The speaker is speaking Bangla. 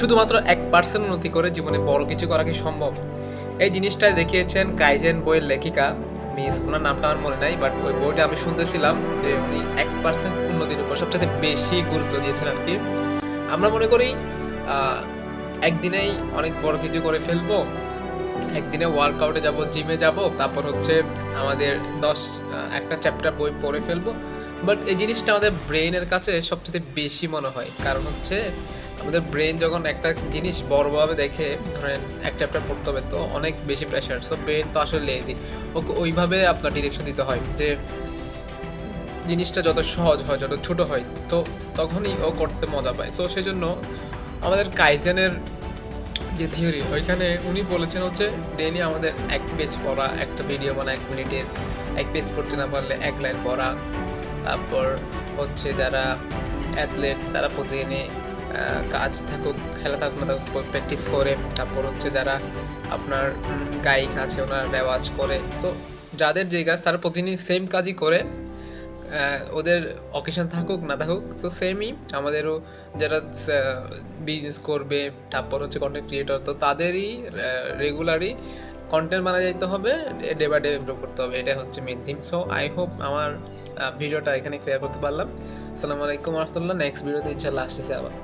শুধুমাত্র 1% উন্নতি করে জীবনে বড় কিছু করা কি সম্ভব? এই জিনিসটাই দেখিয়েছেন কাইজেন বইয়ের লেখিকা মিস, ওনার নামটা আমার মনে নাই, বাট ওই বইটা আমি শুনতেছিলাম যে উনি 1% উন্নতির উপর সবচেয়ে বেশি গুরুত্ব দিয়েছেন আর কি। আমরা মনে করি একদিনেই অনেক বড় কিছু করে ফেলবো, একদিনে ওয়ার্কআউটে যাব, জিমে যাব, তারপর হচ্ছে আমাদের একটা চ্যাপ্টার বই পড়ে ফেলবো। বাট এই জিনিসটা আমাদের ব্রেইনের কাছে সবচেয়ে বেশি মনে হয়, কারণ হচ্ছে আমাদের ব্রেন যখন একটা জিনিস বড়ভাবে দেখে, ধরেন এক চ্যাপ্টার পড়তে হবে তো অনেক বেশি প্রেশার, সো ব্রেন তো আসলে লেজি, ওকে ওইভাবে আপনার ডিরেকশন দিতে হয় যে জিনিসটা যত সহজ হয়, যত ছোট হয়, তো তখনই ও করতে মজা পায়। সো সেই জন্য আমাদের কাইজেনের যে থিওরি, ওইখানে উনি বলেছেন হচ্ছে ডেইলি আমাদের 1 পেজ পড়া, একটা ভিডিও মানে 1 মিনিটের, 1 পেজ পড়তে না পারলে 1 লাইন পড়া। তারপর হচ্ছে যারা অ্যাথলেট তারা প্রতিদিনই কাজ থাকুক, খেলা থাকুক না থাকুক, প্র্যাকটিস করে। তারপর হচ্ছে যারা আপনার গায়িক আছে ওনারা রেওয়াজ করে। সো যাদের যে কাজ তারা প্রতিদিন সেম কাজই করে, ওদের অকেশন থাকুক না থাকুক। সো সেমই আমাদেরও যারা বিজনেস করবে, তারপর হচ্ছে কন্টেন্ট ক্রিয়েটর, তো তাদেরই রেগুলারই কন্টেন্ট বানা যাইতে হবে, ডে বাই ডে ইমপ্রুভ করতে হবে, এটা হচ্ছে main theme. So I hope আমার ভিডিওটা এখানে ক্লিয়ার করতে পারলাম। আসসালামু আলাইকুম রহমতুল্লাহ। নেক্সট ভিডিওতে ইনশাল্লাহ আসতেছে আবার।